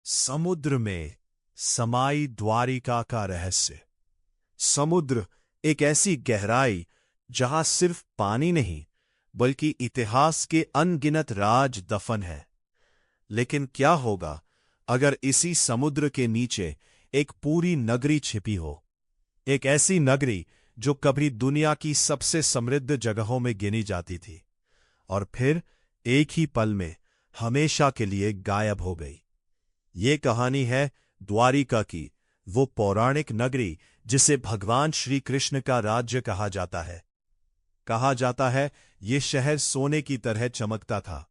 समुद्र में समाई द्वारिका का रहस्य। समुद्र एक ऐसी गहराई जहां सिर्फ पानी नहीं बल्कि इतिहास के अनगिनत राज दफन है। लेकिन क्या होगा अगर इसी समुद्र के नीचे एक पूरी नगरी छिपी हो? एक ऐसी नगरी जो कभी दुनिया की सबसे समृद्ध जगहों में गिनी जाती थी और फिर एक ही पल में हमेशा के लिए गायब हो गई। ये कहानी है द्वारिका की, वो पौराणिक नगरी जिसे भगवान श्री कृष्ण का राज्य कहा जाता है। कहा जाता है ये शहर सोने की तरह चमकता था।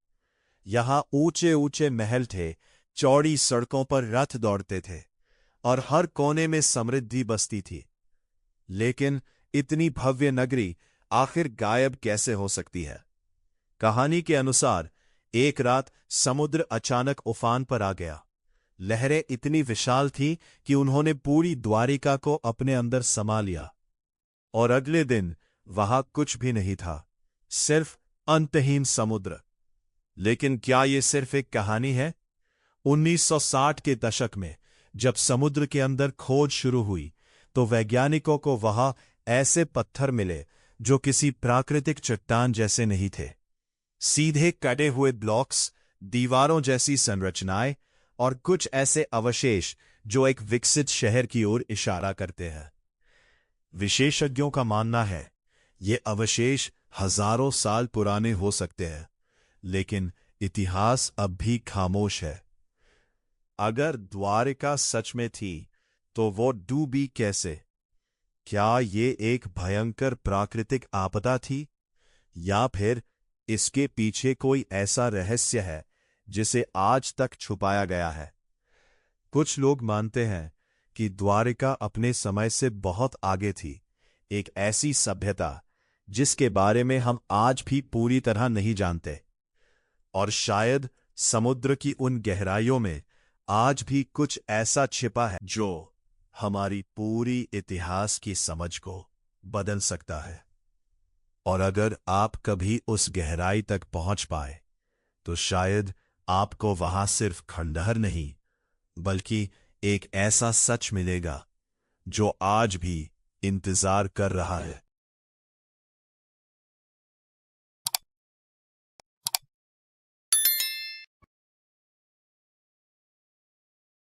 यहां ऊंचे ऊंचे महल थे, चौड़ी सड़कों पर रथ दौड़ते थे और हर कोने में समृद्धि बसती थी। लेकिन इतनी भव्य नगरी आखिर गायब कैसे हो सकती है? कहानी के अनुसार एक रात समुद्र अचानक उफान पर आ गया। लहरें इतनी विशाल थीं कि उन्होंने पूरी द्वारिका को अपने अंदर समा लिया और अगले दिन वहां कुछ भी नहीं था, सिर्फ अंतहीन समुद्र। लेकिन क्या यह सिर्फ एक कहानी है? 1960 के दशक में जब समुद्र के अंदर खोज शुरू हुई तो वैज्ञानिकों को वहां ऐसे पत्थर मिले जो किसी प्राकृतिक चट्टान जैसे नहीं थे। सीधे कटे हुए ब्लॉक्स, दीवारों जैसी संरचनाएं और कुछ ऐसे अवशेष जो एक विकसित शहर की ओर इशारा करते हैं। विशेषज्ञों का मानना है ये अवशेष हजारों साल पुराने हो सकते हैं, लेकिन इतिहास अब भी खामोश है। अगर द्वारिका सच में थी तो वो डूबी कैसे? क्या ये एक भयंकर प्राकृतिक आपदा थी या फिर इसके पीछे कोई ऐसा रहस्य है जिसे आज तक छुपाया गया है? कुछ लोग मानते हैं कि द्वारिका अपने समय से बहुत आगे थी, एक ऐसी सभ्यता जिसके बारे में हम आज भी पूरी तरह नहीं जानते। और शायद समुद्र की उन गहराइयों में आज भी कुछ ऐसा छिपा है जो हमारी पूरी इतिहास की समझ को बदल सकता है। और अगर आप कभी उस गहराई तक पहुंच पाए तो शायद आपको वहां सिर्फ खंडहर नहीं बल्कि एक ऐसा सच मिलेगा जो आज भी इंतजार कर रहा है।